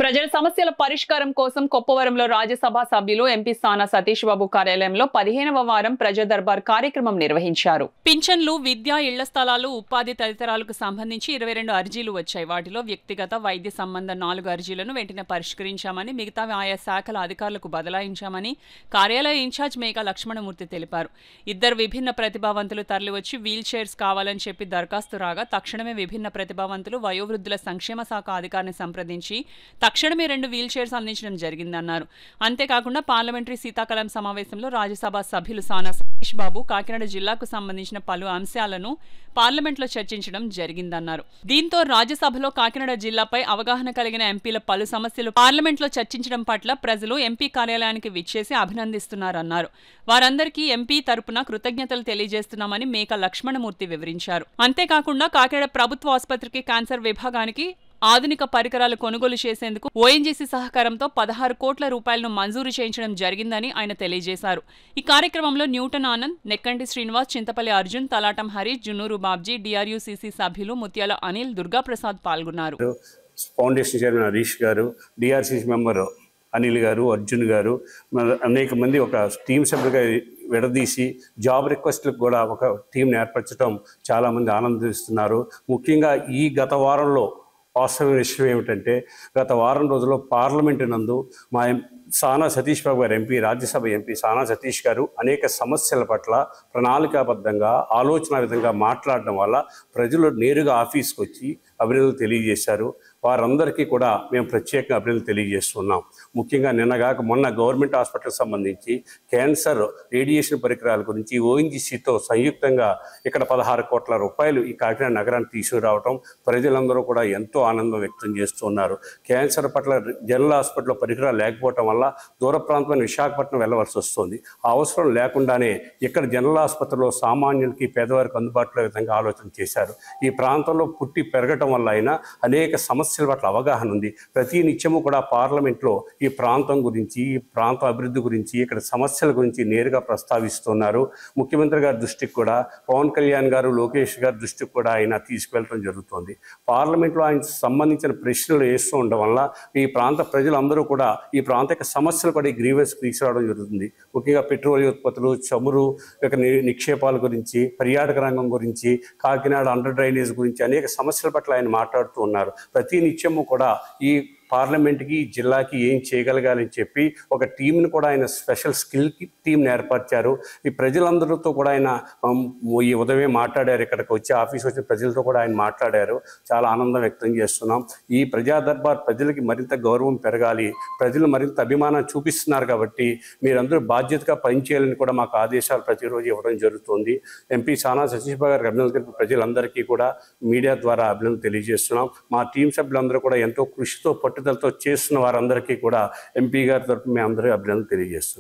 ప్రజల సమస్యల పరిష్కారం కోసం కొప్పవరంలో రాజ్యసభ సభ్యులు ఎంపీ సానా సతీష్ బాబు కార్యాలయంలో 15వ వారం ప్రజా దర్బార్ కార్యక్రమం నిర్వహించారు. పింఛన్లు, విద్య, ఇళ్ల స్థలాలు, ఉపాధి తదితరాలకు సంబంధించి 22 అర్జీలు వచ్చాయి. వాటిలో వ్యక్తిగత, వైద్య సంబంధ 4 అర్జీలను వెంటనే పరిష్కరించామని, మిగతావి ఆయా శాఖల అధికారులకు బదలాయించామని కార్యాలయ ఇన్ఛార్జ్ మేఘా లక్ష్మణమూర్తి తెలిపారు. 2 విభిన్న ప్రతిభావంతులు తరలివచ్చి వీల్ చైర్స్ కావాలని చెప్పి దరఖాస్తు రాగా తక్షణమే విభిన్న ప్రతిభావంతులు వయోవృద్ధుల సంక్షేమ శాఖ అధికారిని సంప్రదించి తక్షణమే 2 వీల్ చైర్స్ అందించడం జరిగిందన్నారు. అంతేకాకుండా పార్లమెంటరీ శీతాకాలం సమావేశంలో రాజ్యసభ సభ్యులు సానా సతీష్ బాబు కాకినాడ జిల్లాకు సంబంధించిన పలు అంశాలను పార్లమెంట్లో చర్చించడం జరిగిందన్నారు. దీంతో రాజ్యసభలో కాకినాడ జిల్లాపై అవగాహన కలిగిన ఎంపీల పలు సమస్యలు పార్లమెంట్లో చర్చించడం పట్ల ప్రజలు ఎంపీ కార్యాలయానికి విచ్చేసి అభినందిస్తున్నారన్నారు. వారందరికీ ఎంపీ తరపున కృతజ్ఞతలు తెలియజేస్తున్నామని మేఘా లక్ష్మణమూర్తి వివరించారు. అంతేకాకుండా కాకినాడ ప్రభుత్వ ఆసుపత్రికి క్యాన్సర్ విభాగానికి ఆధునిక పరికరాలు కొనుగోలు చేసేందుకు ఓఎన్జీసీ సహకారంతో 16 కోట్ల రూపాయలను మంజూరు చేయించడం జరిగిందని ఆయన తెలియజేశారు. ఈ కార్యక్రమంలో న్యూటన్ ఆనంద్, నెక్కంటి శ్రీనివాస్, చింతపల్లి అర్జున్, తలాటం హరీష్, జున్నూరు బాబ్జీ, డిఆర్యూసీసీ సభ్యులు ముత్యాల అనిల్, దుర్గాప్రసాద్ పాల్గొన్నారు. ఫౌండేషన్ చైర్మన్ హరీష్ గారు, డిఆర్సీసీ మెంబర్ అనిల్ గారు, అర్జున్ గారు, అనేక మంది ఒక టీం సభ్యులుగా విడదీసి జాబ్ రిక్వెస్ట్లకు కూడా ఒక టీంని ఏర్పరచడం చాలామంది ఆనందిస్తున్నారు. ముఖ్యంగా ఈ గత వారంలో వాస్తవమైన విషయం ఏమిటంటే, గత వారం రోజుల్లో పార్లమెంటు నందు మా సానా సతీష్ బాబు గారు ఎంపీ, రాజ్యసభ ఎంపీ సానా సతీష్ గారు అనేక సమస్యల పట్ల ప్రణాళికాబద్ధంగా ఆలోచన విధంగా మాట్లాడడం వల్ల ప్రజలు నేరుగా ఆఫీస్కి వచ్చి అభినందనలు తెలియజేశారు. వారందరికీ కూడా మేము ప్రత్యేకంగా అభినందనలు తెలియజేస్తున్నాం. ముఖ్యంగా నిన్నగాక మొన్న గవర్నమెంట్ హాస్పిటల్కి సంబంధించి క్యాన్సర్ రేడియేషన్ పరికరాల గురించి ఓఎన్జీసీతో సంయుక్తంగా ఇక్కడ 16 కోట్ల రూపాయలు ఈ కాకినాడ నగరానికి తీసుకురావడం ప్రజలందరూ కూడా ఎంతో ఆనందం వ్యక్తం చేస్తున్నారు. క్యాన్సర్ పట్ల జనరల్ హాస్పిటల్లో పరికరాలు లేకపోవటం వల్ల దూర ప్రాంతమైన విశాఖపట్నం వెళ్ళవలసి వస్తుంది. ఆ అవసరం లేకుండానే ఇక్కడ జనరల్ ఆసుపత్రిలో సామాన్యులకి, పేదవారికి అందుబాటులో విధంగా ఆలోచన చేశారు. ఈ ప్రాంతంలో పుట్టి పెరగటం వల్ల అయినా అనేక సమస్యల పట్ల అవగాహన ఉంది. ప్రతి నిత్యము కూడా పార్లమెంట్లో ఈ ప్రాంతం గురించి, ఈ ప్రాంతం అభివృద్ధి గురించి, ఇక్కడ సమస్యల గురించి నేరుగా ప్రస్తావిస్తున్నారు. ముఖ్యమంత్రి గారి దృష్టికి కూడా, పవన్ కళ్యాణ్ గారు, లోకేష్ గారి దృష్టికి కూడా ఆయన తీసుకువెళ్ళడం జరుగుతుంది. పార్లమెంట్లో ఆయన సంబంధించిన ప్రశ్నలు వేస్తూ ఉండడం వల్ల ఈ ప్రాంత ప్రజలందరూ కూడా ఈ ప్రాంత సమస్యలు కూడా ఈ గ్రీవెన్స్ తీసుకురావడం జరుగుతుంది. ముఖ్యంగా పెట్రోలియం ఉత్పత్తులు, చమురు యొక్క నిక్షేపాల గురించి, పర్యాటక రంగం గురించి, కాకినాడ అండర్ డ్రైనేజ్ గురించి అనేక సమస్యల పట్ల ఆయన మాట్లాడుతూ ఉన్నారు. ప్రతి నిత్యము కూడా ఈ పార్లమెంట్కి, జిల్లాకి ఏం చేయగలగాలని చెప్పి ఒక టీంని కూడా ఆయన స్పెషల్ స్కిల్ టీంని ఏర్పరిచారు. ఈ ప్రజలందరితో కూడా ఆయన ఈ ఉదయం మాట్లాడారు. ఇక్కడికి వచ్చి ఆఫీస్ వచ్చిన ప్రజలతో కూడా ఆయన మాట్లాడారు. చాలా ఆనందం వ్యక్తం చేస్తున్నాం. ఈ ప్రజా దర్బార్ ప్రజలకి మరింత గౌరవం పెరగాలి, ప్రజలు మరింత అభిమానం చూపిస్తున్నారు కాబట్టి మీరందరూ బాధ్యతగా పనిచేయాలని కూడా మాకు ఆదేశాలు ప్రతిరోజు ఇవ్వడం జరుగుతుంది. ఎంపీ సానా సతీష్ బాబు గారికి అభినందనలు తెలిపి ప్రజలందరికీ కూడా మీడియా ద్వారా అభినందనలు తెలియజేస్తున్నాం. మా టీం సభ్యులందరూ కూడా ఎంతో కృషితో, పట్టుదలతో చేస్తున్న వారందరికీ కూడా ఎంపీ గారి తరఫున మేము అందరికీ అభినందనలు తెలియజేస్తున్నాం.